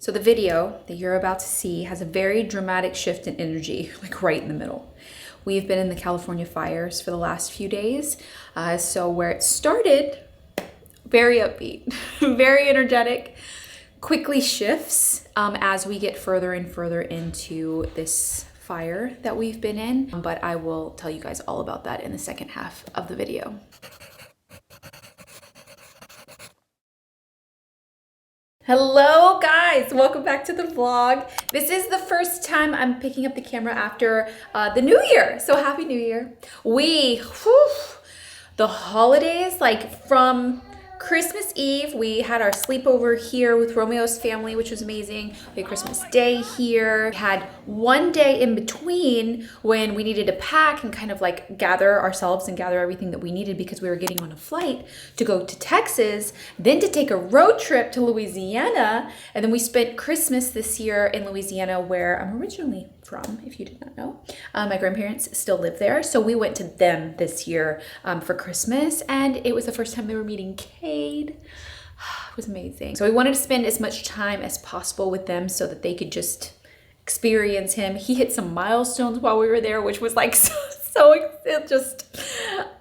So the video that you're about to see has a very dramatic shift in energy, like right in the middle. We've been in the California fires for the last few days. So where it started, very upbeat, very energetic, quickly shifts as we get further and further into this fire that we've been in. But I will tell you guys all about that in the second half of the video. Hello guys, welcome back to the vlog. This is the first time I'm picking up the camera after the new year. So happy new year. The holidays, like from Christmas Eve, we had our sleepover here with Romeo's family, which was amazing. We had Christmas Day here. We had one day in between when we needed to pack and kind of like gather ourselves and gather everything that we needed because we were getting on a flight to go to Texas, then to take a road trip to Louisiana. And then we spent Christmas this year in Louisiana, where I'm originally from, if you did not know. My grandparents still live there. So we went to them this year for Christmas, and it was the first time they were meeting Cade. It was amazing. So we wanted to spend as much time as possible with them so that they could just experience him. He hit some milestones while we were there, which was like so just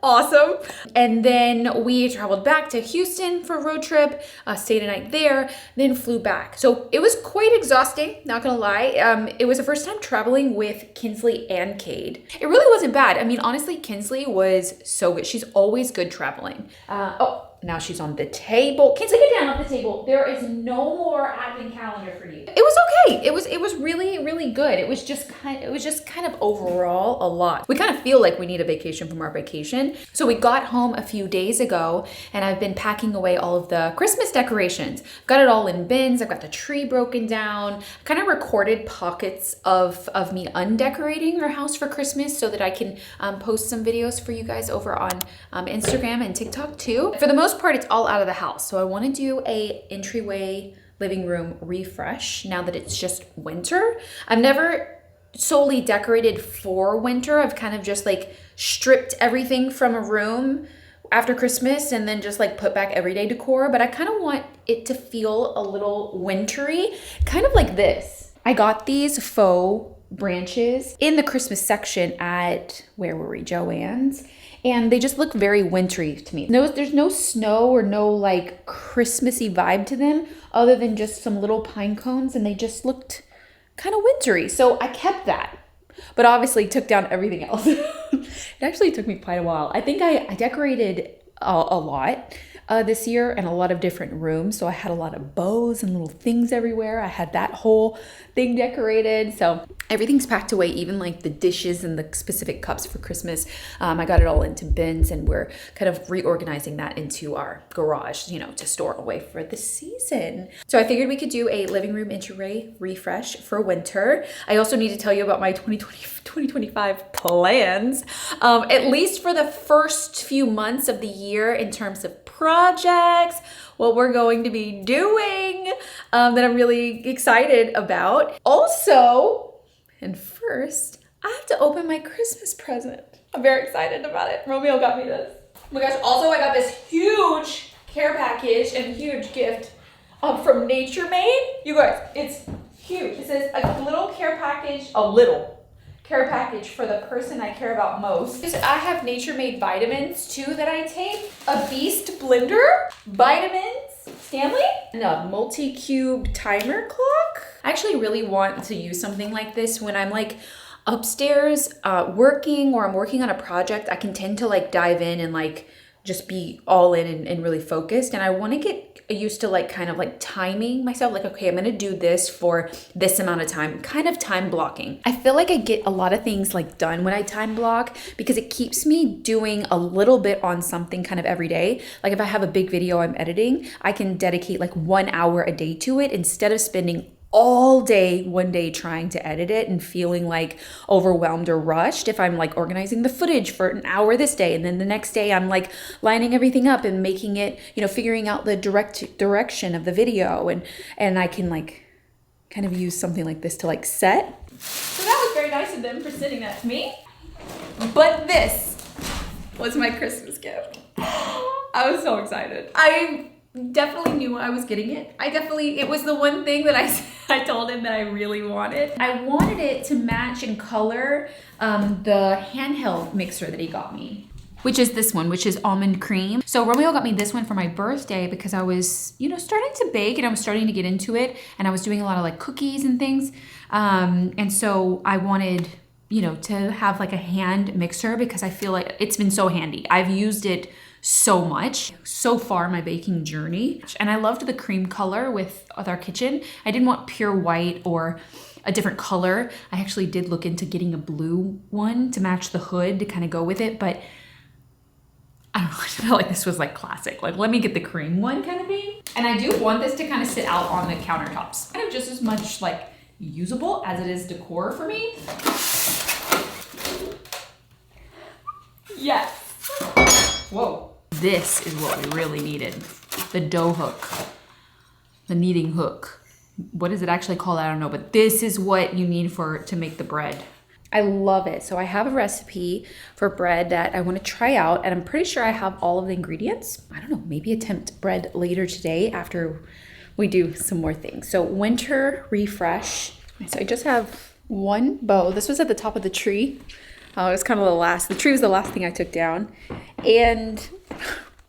awesome. And then we traveled back to Houston for a road trip, stayed a night there, then flew back. So it was quite exhausting, not gonna lie. It was the first time traveling with Kinsley and Cade. It really wasn't bad. I mean, honestly, Kinsley was so good. She's always good traveling. Oh, now she's on the table. Kinsley, get down off the table. There is no more advent calendar for you. It was okay. It was really, really good. It was just kind of overall a lot. We kind of feel like we need a vacation from our vacation. So we got home a few days ago, and I've been packing away all of the Christmas decorations. I've got it all in bins. I've got the tree broken down. Kind of recorded pockets of me undecorating our house for Christmas so that I can post some videos for you guys over on Instagram and TikTok too. For the most part, it's all out of the house. So I want to do a entryway living room refresh now that it's just winter. I've never solely decorated for winter. I've kind of just like stripped everything from a room after Christmas and then just like put back everyday decor. But I kind of want it to feel a little wintry, kind of like this. I got these faux branches in the Christmas section at, where were we, Joann's. And they just look very wintry to me. No, there's no snow or no like Christmassy vibe to them other than just some little pine cones, and they just looked kind of wintry. So I kept that, but obviously took down everything else. It actually took me quite a while. I think I decorated a lot this year and a lot of different rooms. So I had a lot of bows and little things everywhere. I had that whole thing decorated. So everything's packed away, even like the dishes and the specific cups for Christmas. I got it all into bins, and we're kind of reorganizing that into our garage, you know, to store away for the season. So I figured we could do a living room entryway refresh for winter. I also need to tell you about my 2025 plans, at least for the first few months of the year in terms of projects, what we're going to be doing that I'm really excited about. Also, and first, I have to open my Christmas present. I'm very excited about it. Romeo got me this. Oh my gosh, also I got this huge care package and huge gift from Nature Made. You guys, it's huge. It says a little care package, for the person I care about most. I have Nature Made vitamins too that I take. A Beast blender, vitamins, Stanley, and a multi-cube timer clock. I actually really want to use something like this when I'm like upstairs working, or I'm working on a project. I can tend to like dive in and like just be all in and really focused. And I want to get used to like kind of like timing myself, like, okay, I'm going to do this for this amount of time, kind of time blocking. I feel like I get a lot of things like done when I time block because it keeps me doing a little bit on something kind of every day. Like if I have a big video I'm editing, I can dedicate like 1 hour a day to it instead of spending all day one day trying to edit it and feeling like overwhelmed or rushed if I'm like organizing the footage for an hour this day, and then the next day I'm like lining everything up and making it, you know, figuring out the direction of the video, and I can like kind of use something like this to like set. So that was very nice of them for sending that to me. But this was my Christmas gift. I was so excited. I definitely knew I was getting it. It was the one thing that I told him that I really wanted. I wanted it to match in color the handheld mixer that he got me, which is this one, which is almond cream. So Romeo got me this one for my birthday because I was, you know, starting to bake and I was starting to get into it, and I was doing a lot of like cookies and things. And so I wanted, you know, to have like a hand mixer because I feel like it's been so handy. I've used it so much so far in my baking journey. And I loved the cream color with our kitchen. I didn't want pure white or a different color. I actually did look into getting a blue one to match the hood to kind of go with it, but I don't know, I felt like this was like classic. Like, let me get the cream one kind of thing. And I do want this to kind of sit out on the countertops. Kind of just as much like usable as it is decor for me. Yes. Whoa. This is what we really needed. The dough hook, the kneading hook. What is it actually called? I don't know, but this is what you need to make the bread. I love it. So I have a recipe for bread that I want to try out, and I'm pretty sure I have all of the ingredients. I don't know, maybe attempt bread later today after we do some more things. So winter refresh. So I just have one bow. This was at the top of the tree. It was kind of the tree was the last thing I took down. And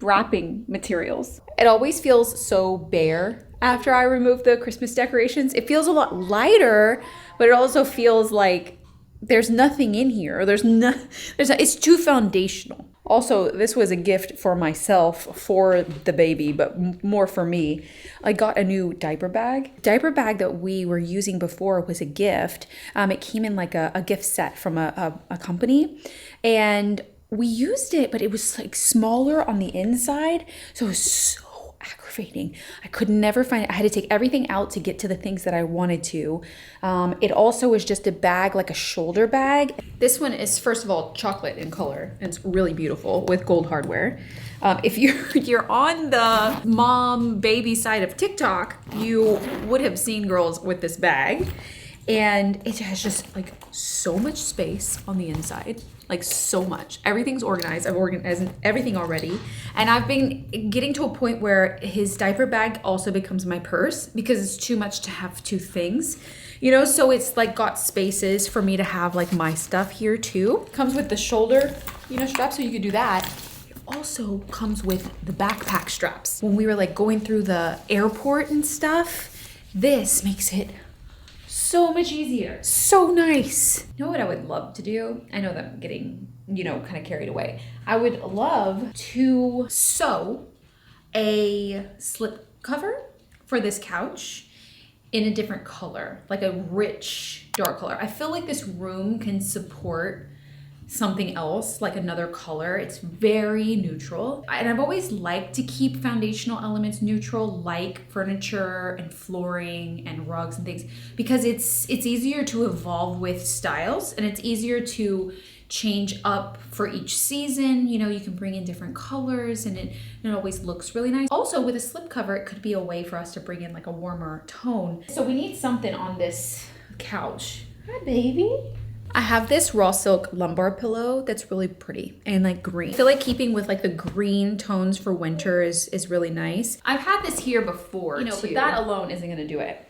wrapping materials. It always feels so bare after I remove the Christmas decorations. It feels a lot lighter, but it also feels like there's nothing in here. Or it's too foundational. Also, this was a gift for myself, for the baby, but more for me. I got a new diaper bag. Diaper bag that we were using before was a gift. It came in like a gift set from a company. And we used it, but it was like smaller on the inside. So it was so aggravating. I could never find it. I had to take everything out to get to the things that I wanted to. It also was just a bag, like a shoulder bag. This one is, first of all, chocolate in color. And it's really beautiful with gold hardware. If you're on the mom baby side of TikTok, you would have seen girls with this bag. And it has just like so much space on the inside. Like so much. Everything's organized. I've organized everything already. And I've been getting to a point where his diaper bag also becomes my purse because it's too much to have two things. You know, so it's like got spaces for me to have like my stuff here too. Comes with the shoulder, you know, strap, so you could do that. It also comes with the backpack straps. When we were like going through the airport and stuff, this makes it so much easier. So nice. You know what I would love to do? I know that I'm getting, you know, kind of carried away. I would love to sew a slip cover for this couch in a different color, like a rich dark color. I feel like this room can support something else, like another color. It's very neutral. And I've always liked to keep foundational elements neutral, like furniture and flooring and rugs and things, because it's easier to evolve with styles, and it's easier to change up for each season. You know, you can bring in different colors, and it always looks really nice. Also, with a slip cover, it could be a way for us to bring in like a warmer tone. So we need something on this couch. Hi, baby. I have this raw silk lumbar pillow that's really pretty and like green. I feel like keeping with like the green tones for winter is really nice. I've had this here before, you know, too, but that alone isn't gonna do it.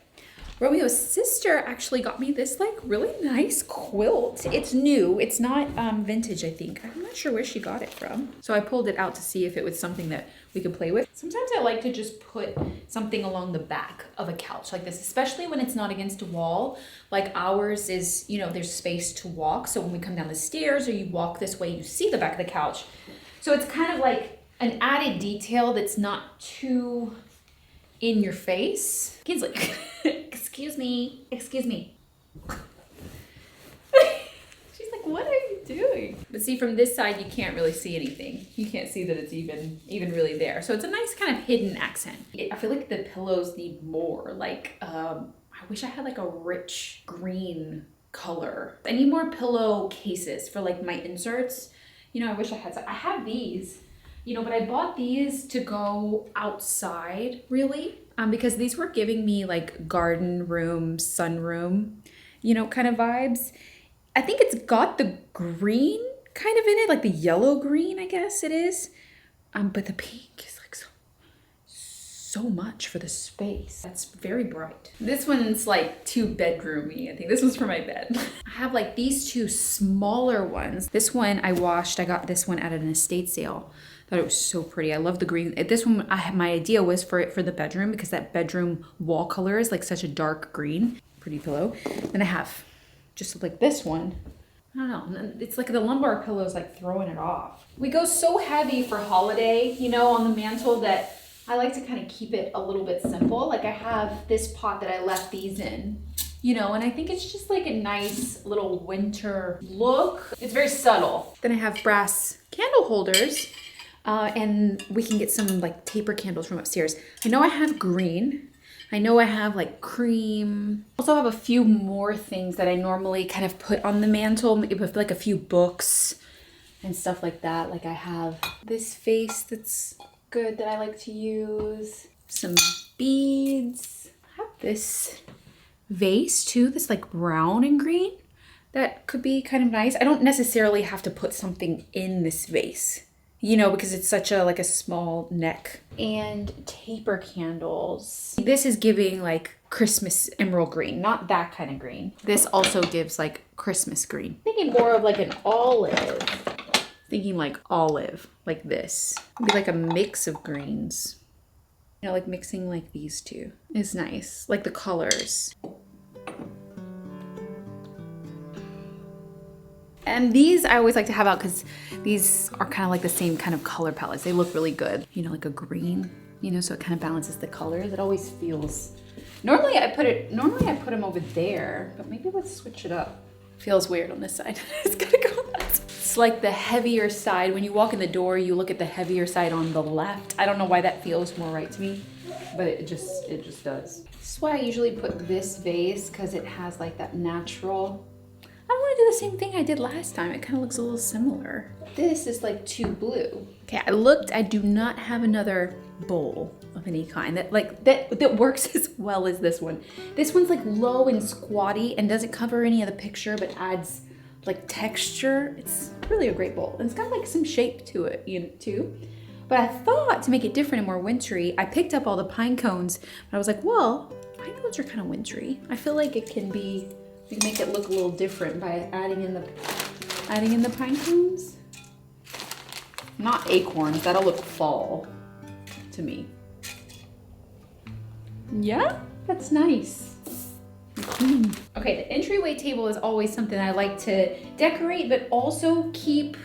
Romeo's sister actually got me this like really nice quilt. It's new, it's not vintage, I think. I'm not sure where she got it from. So I pulled it out to see if it was something that we could play with. Sometimes I like to just put something along the back of a couch like this, especially when it's not against a wall. Like ours is, you know, there's space to walk. So when we come down the stairs or you walk this way, you see the back of the couch. So it's kind of like an added detail that's not too in your face. Kinsley, excuse me. She's like, what are you doing? But see, from this side, you can't really see anything. You can't see that it's even really there. So it's a nice kind of hidden accent. I feel like the pillows need more. Like, I wish I had like a rich green color. I need more pillow cases for like my inserts. You know, I wish I had some. I have these. You know, but I bought these to go outside, really, because these were giving me like garden room, sunroom, you know, kind of vibes. I think it's got the green kind of in it, like the yellow green, I guess it is. But the pink is like so much for the space. That's very bright. This one's like too bedroomy. I think this one's for my bed. I have like these two smaller ones. This one I washed. I got this one at an estate sale. Thought it was so pretty. I love the green. This one, my idea was for it for the bedroom because that bedroom wall color is like such a dark green. Pretty pillow. Then I have just like this one. I don't know. It's like the lumbar pillow is like throwing it off. We go so heavy for holiday, you know, on the mantle that I like to kind of keep it a little bit simple. Like I have this pot that I left these in, you know, and I think it's just like a nice little winter look. It's very subtle. Then I have brass candle holders. And we can get some like taper candles from upstairs. I know I have green. I know I have like cream. Also have a few more things that I normally kind of put on the mantle, maybe like a few books and stuff like that. Like I have this vase that's good that I like to use. Some beads. I have this vase too, this like brown and green. That could be kind of nice. I don't necessarily have to put something in this vase, you know, because it's such a like a small neck. And taper candles. This is giving like Christmas emerald green, not that kind of green. This also gives like Christmas green. Thinking more of like an olive. Thinking like olive, like this. Maybe like a mix of greens. You know, like mixing like these two is nice. Like the colors. And these I always like to have out because these are kind of like the same kind of color palettes. They look really good. You know, like a green, you know, so it kind of balances the colors. It always feels, normally I put them over there, but maybe let's switch it up. Feels weird on this side. It's gonna go nuts. It's like the heavier side. When you walk in the door, you look at the heavier side on the left. I don't know why that feels more right to me, but it just does. This is why I usually put this vase because it has like that natural. I want to do the same thing I did last time. It kind of looks a little similar. This is like too blue. Okay, I do not have another bowl of any kind that works as well as this one. This one's like low and squatty and doesn't cover any of the picture, but adds like texture. It's really a great bowl. And it's got like some shape to it, you know, too. But I thought to make it different and more wintry, I picked up all the pine cones, but I was like, well, pine cones are kind of wintry. I feel like it can be, we can make it look a little different by adding in the pine cones. Not acorns, that'll look fall to me. Yeah, that's nice. Okay, the entryway table is always something I like to decorate, but also keep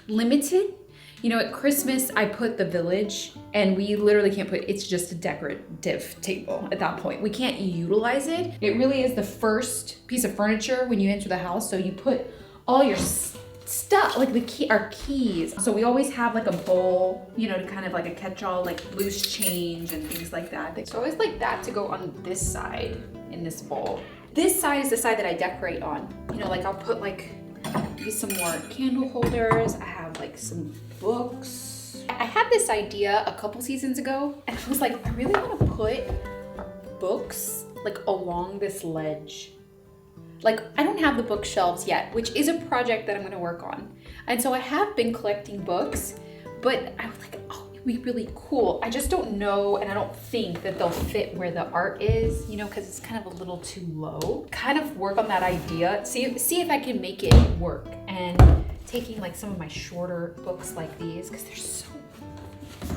limited. You know, at Christmas, I put the village and we literally can't put, it's just a decorative table at that point. We can't utilize it. It really is the first piece of furniture when you enter the house. So you put all your stuff, like our keys. So we always have like a bowl, you know, to kind of like a catch-all, like loose change and things like that. So I always like that to go on this side in this bowl. This side is the side that I decorate on. You know, like I'll put like maybe some more candle holders. I have like some books. I had this idea a couple seasons ago and I was like, I really want to put books like along this ledge. Like I don't have the bookshelves yet, which is a project that I'm going to work on. And so I have been collecting books, but I was like, oh, it'd be really cool. I just don't know, and I don't think that they'll fit where the art is, you know, because it's kind of a little too low. Kind of work on that idea, see if I can make it work. And taking like some of my shorter books like these, because they're so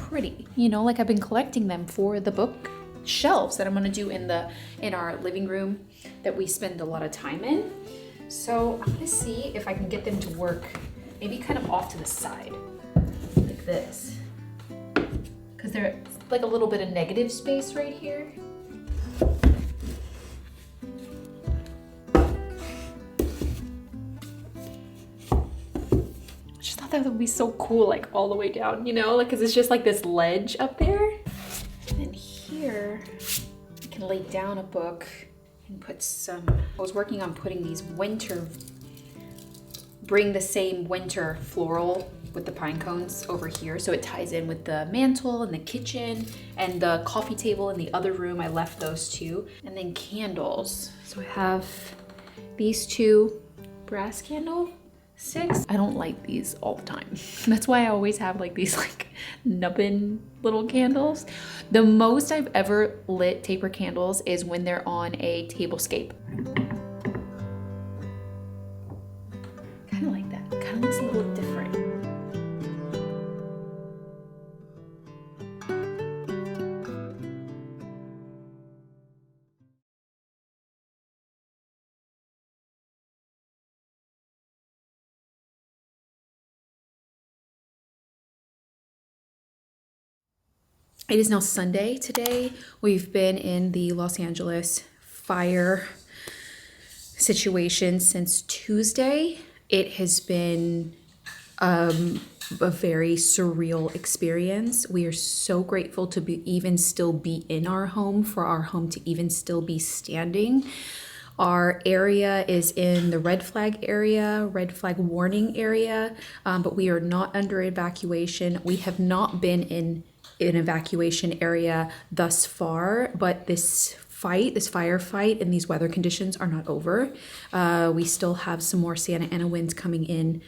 pretty. You know, like I've been collecting them for the book shelves that I'm gonna do in our living room that we spend a lot of time in. So I'm gonna see if I can get them to work maybe kind of off to the side like this, because there's like a little bit of negative space right here. I just thought that would be so cool, like all the way down, you know, like because it's just like this ledge up there. And here I can lay down a book and put some, I was working on putting these bring the same winter floral with the pine cones over here, so it ties in with the mantle and the kitchen and the coffee table in the other room. I left those two. And then candles. So I have these two brass candle 6. I don't light these all the time. That's why I always have like these like nubbin little candles. The most I've ever lit taper candles is when they're on a tablescape. Kind of like that. Kind of looks a little different. It is now Sunday today. We've been in the Los Angeles fire situation since Tuesday. It has been a very surreal experience. We are so grateful to even still be in our home, for our home to even still be standing. Our area is in the red flag area, red flag warning area, but we are not under evacuation. We have not been in an evacuation area thus far, but this firefight and these weather conditions are not over. We still have some more Santa Ana winds coming in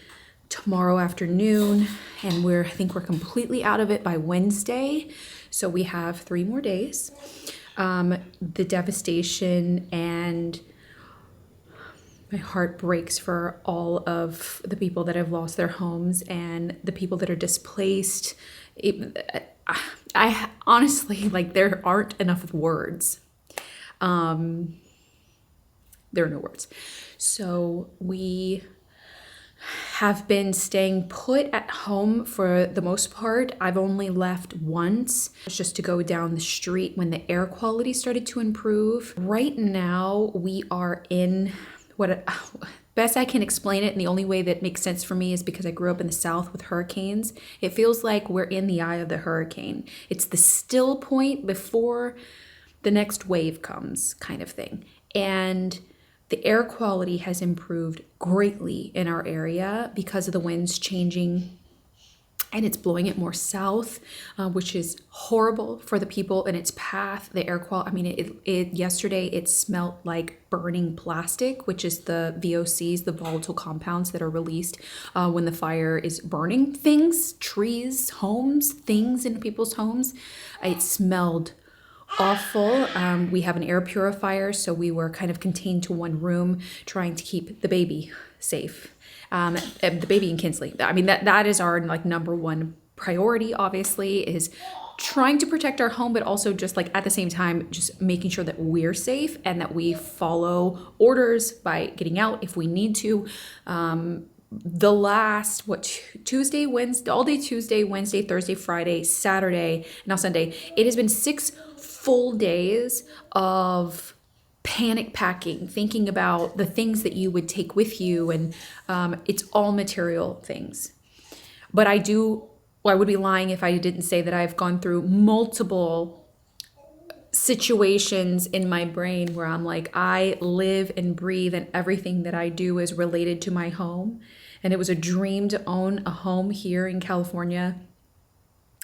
tomorrow afternoon, and I think we're completely out of it by Wednesday. So we have 3 more days. The devastation, and my heart breaks for all of the people that have lost their homes and the people that are displaced. I honestly, like, there aren't enough words. There are no words. So we have been staying put at home for the most part. I've only left once, just to go down the street when the air quality started to improve. Right now, we are in best I can explain it, and the only way that makes sense for me is because I grew up in the South with hurricanes. It feels like we're in the eye of the hurricane. It's the still point before the next wave comes, kind of thing. And the air quality has improved greatly in our area because of the winds changing, and it's blowing it more south, which is horrible for the people in its path. The air quality, I mean, yesterday it smelled like burning plastic, which is the VOCs, the volatile compounds that are released when the fire is burning things, trees, homes, things in people's homes. It smelled awful. We have an air purifier, so we were kind of contained to one room, trying to keep the baby safe. The baby and Kinsley. I mean, that is our like number one priority, obviously, is trying to protect our home, but also just like at the same time, just making sure that we're safe and that we follow orders by getting out if we need to. The last, Tuesday, Wednesday, all day Tuesday, Wednesday, Thursday, Friday, Saturday, now Sunday, it has been 6 full days of panic packing, thinking about the things that you would take with you, and it's all material things. But I would be lying if I didn't say that I've gone through multiple situations in my brain where I'm like, I live and breathe and everything that I do is related to my home. And it was a dream to own a home here in California.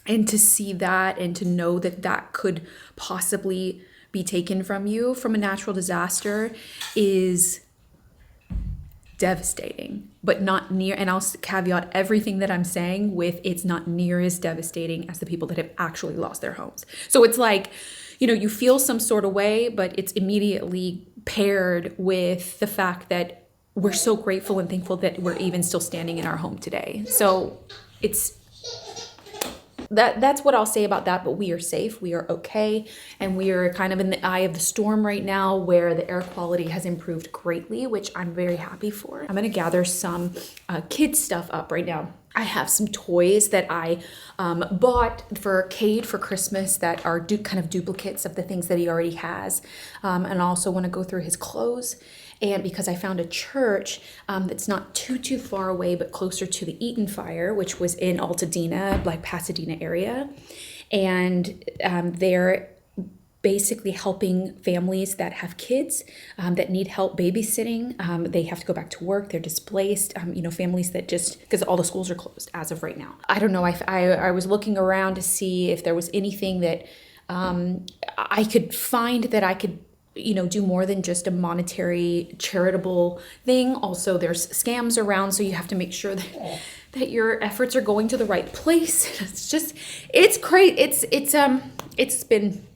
And to see that and to know that that could possibly be taken from you from a natural disaster is devastating, but not near. And I'll caveat everything that I'm saying with, it's not near as devastating as the people that have actually lost their homes. So it's like, you feel some sort of way, but it's immediately paired with the fact that we're so grateful and thankful that we're even still standing in our home today. So that's what I'll say about that, but we are safe, we are okay, and we are kind of in the eye of the storm right now where the air quality has improved greatly, which I'm very happy for. I'm gonna gather some kids stuff up right now. I have some toys that I bought for Cade for Christmas that are kind of duplicates of the things that he already has, and I also want to go through his clothes. And because I found a church that's not too far away, but closer to the Eaton fire, which was in Altadena, like Pasadena area. And they're basically helping families that have kids that need help babysitting. They have to go back to work. They're displaced. Families that just, because all the schools are closed as of right now. I don't know. I was looking around to see if there was anything that I could find that I could do more than just a monetary charitable thing. Also, there's scams around, so you have to make sure that your efforts are going to the right place. It's great. It's been,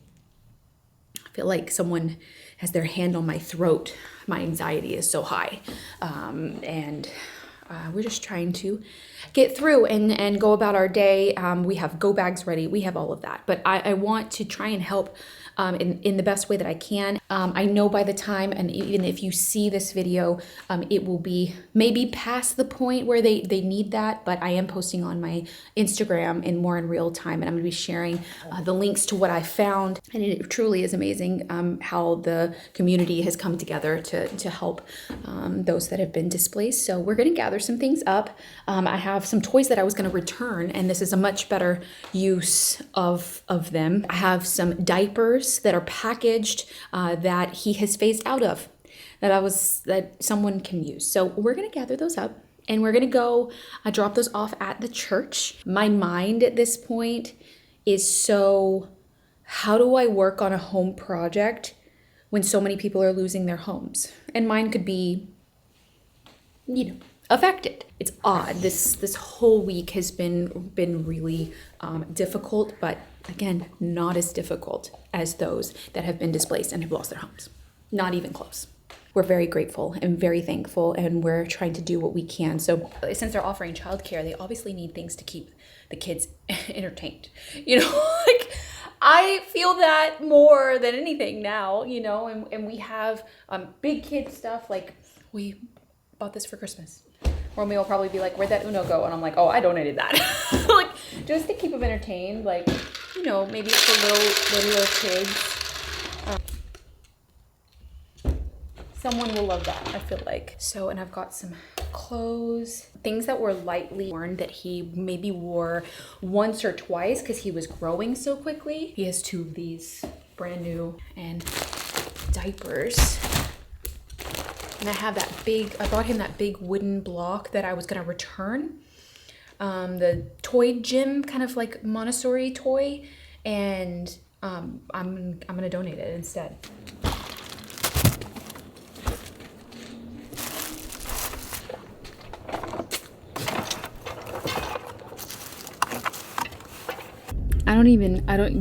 I feel like someone has their hand on my throat. My anxiety is so high. And we're just trying to get through and go about our day. We have go bags ready. We have all of that. But I want to try and help in the best way that I can. I know by the time, and even if you see this video, it will be maybe past the point where they need that, but I am posting on my Instagram and more in real time, and I'm gonna be sharing the links to what I found. And it truly is amazing how the community has come together to help those that have been displaced. So we're gonna gather some things up. I have some toys that I was gonna return, and this is a much better use of them. I have some diapers that are packaged that he has phased out of, that someone can use. So we're gonna gather those up and we're gonna go drop those off at the church. My mind at this point is how do I work on a home project when so many people are losing their homes? And mine could be, affected. It's odd. This whole week has been really difficult, but again, not as difficult as those that have been displaced and have lost their homes. Not even close. We're very grateful and very thankful, and we're trying to do what we can. So since they're offering childcare, they obviously need things to keep the kids entertained. I feel that more than anything now, and we have big kid stuff. Like, we bought this for Christmas. Romeo will probably be like, where'd that Uno go? And I'm like, oh, I donated that. Like, just to keep them entertained, like, maybe for little kids. Someone will love that, I feel like. So, and I've got some clothes, things that were lightly worn that he maybe wore once or twice because he was growing so quickly. He has 2 of these brand new, and diapers. And I bought him that big wooden block that I was gonna return. The toy gym, kind of like Montessori toy. And I'm gonna donate it instead.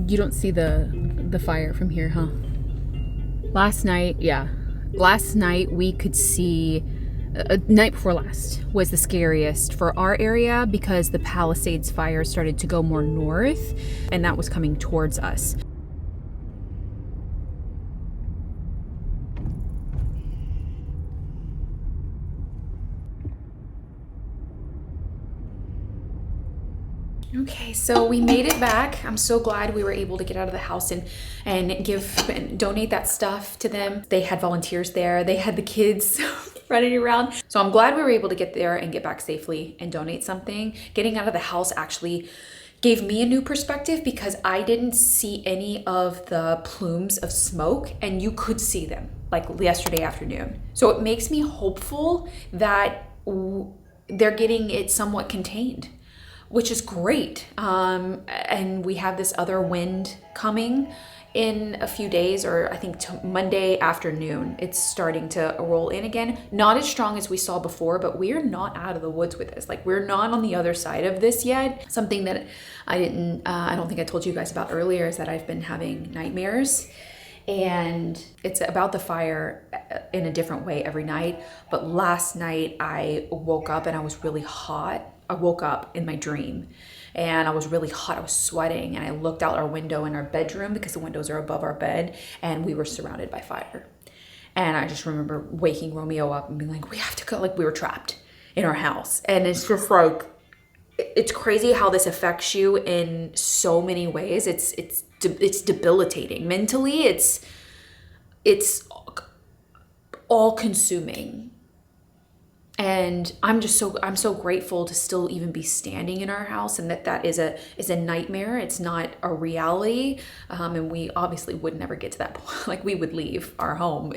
You don't see the fire from here, huh? Last night we could see, night before last was the scariest for our area because the Palisades fire started to go more north and that was coming towards us. Okay, so we made it back. I'm so glad we were able to get out of the house and donate that stuff to them. They had volunteers there. They had the kids running around. So I'm glad we were able to get there and get back safely and donate something. Getting out of the house actually gave me a new perspective because I didn't see any of the plumes of smoke, and you could see them like yesterday afternoon. So it makes me hopeful that they're getting it somewhat contained, which is great. And we have this other wind coming in a few days, or I think Monday afternoon, it's starting to roll in again. Not as strong as we saw before, but we are not out of the woods with this. Like, we're not on the other side of this yet. Something that I don't think I told you guys about earlier is that I've been having nightmares, and it's about the fire in a different way every night. But last night I woke up and I was really hot. I woke up in my dream and I was really hot. I was sweating, and I looked out our window in our bedroom because the windows are above our bed, and we were surrounded by fire. And I just remember waking Romeo up and being like, we have to go. Like, we were trapped in our house. And it's just like, it's crazy how this affects you in so many ways. It's debilitating. Mentally, it's all consuming. And I'm so grateful to still even be standing in our house, and that is a nightmare. It's not a reality. And we obviously would never get to that point. Like, we would leave our home.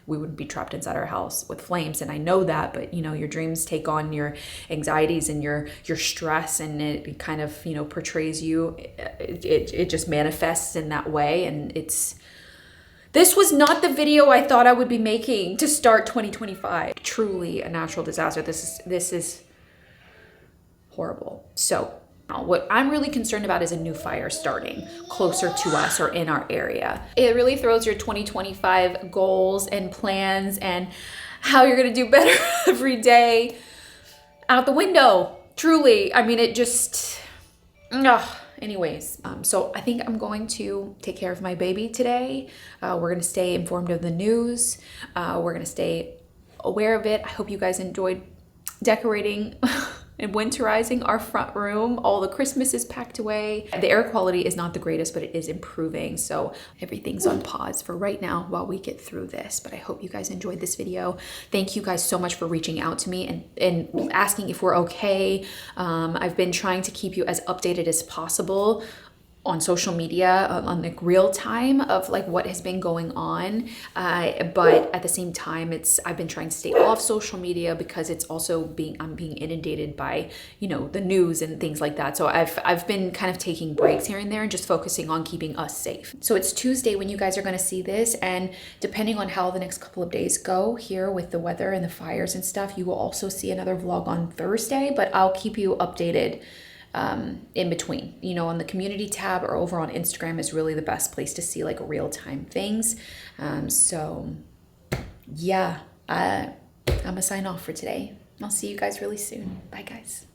We would be trapped inside our house with flames. And I know that, but your dreams take on your anxieties and your stress, and it kind of, portrays you. It just manifests in that way. And This was not the video I thought I would be making to start 2025. Truly a natural disaster. This is horrible. So what I'm really concerned about is a new fire starting closer to us or in our area. It really throws your 2025 goals and plans and how you're gonna do better every day out the window. Truly, I mean, it just, anyways. So I think I'm going to take care of my baby today. We're gonna stay informed of the news. We're gonna stay aware of it. I hope you guys enjoyed decorating and winterizing our front room. All the Christmas is packed away. The air quality is not the greatest, but it is improving. So everything's on pause for right now while we get through this. But I hope you guys enjoyed this video. Thank you guys so much for reaching out to me and asking if we're okay. I've been trying to keep you as updated as possible on social media, on like real time of like what has been going on. But at the same time, I've been trying to stay off social media because it's also I'm being inundated by, you know, the news and things like that. So I've been kind of taking breaks here and there and just focusing on keeping us safe. So it's Tuesday when you guys are gonna see this, and depending on how the next couple of days go here with the weather and the fires and stuff, you will also see another vlog on Thursday, but I'll keep you updated in between. You know, on the community tab or over on Instagram is really the best place to see like real-time things. So yeah, I'm gonna sign off for today. I'll see you guys really soon. Bye guys.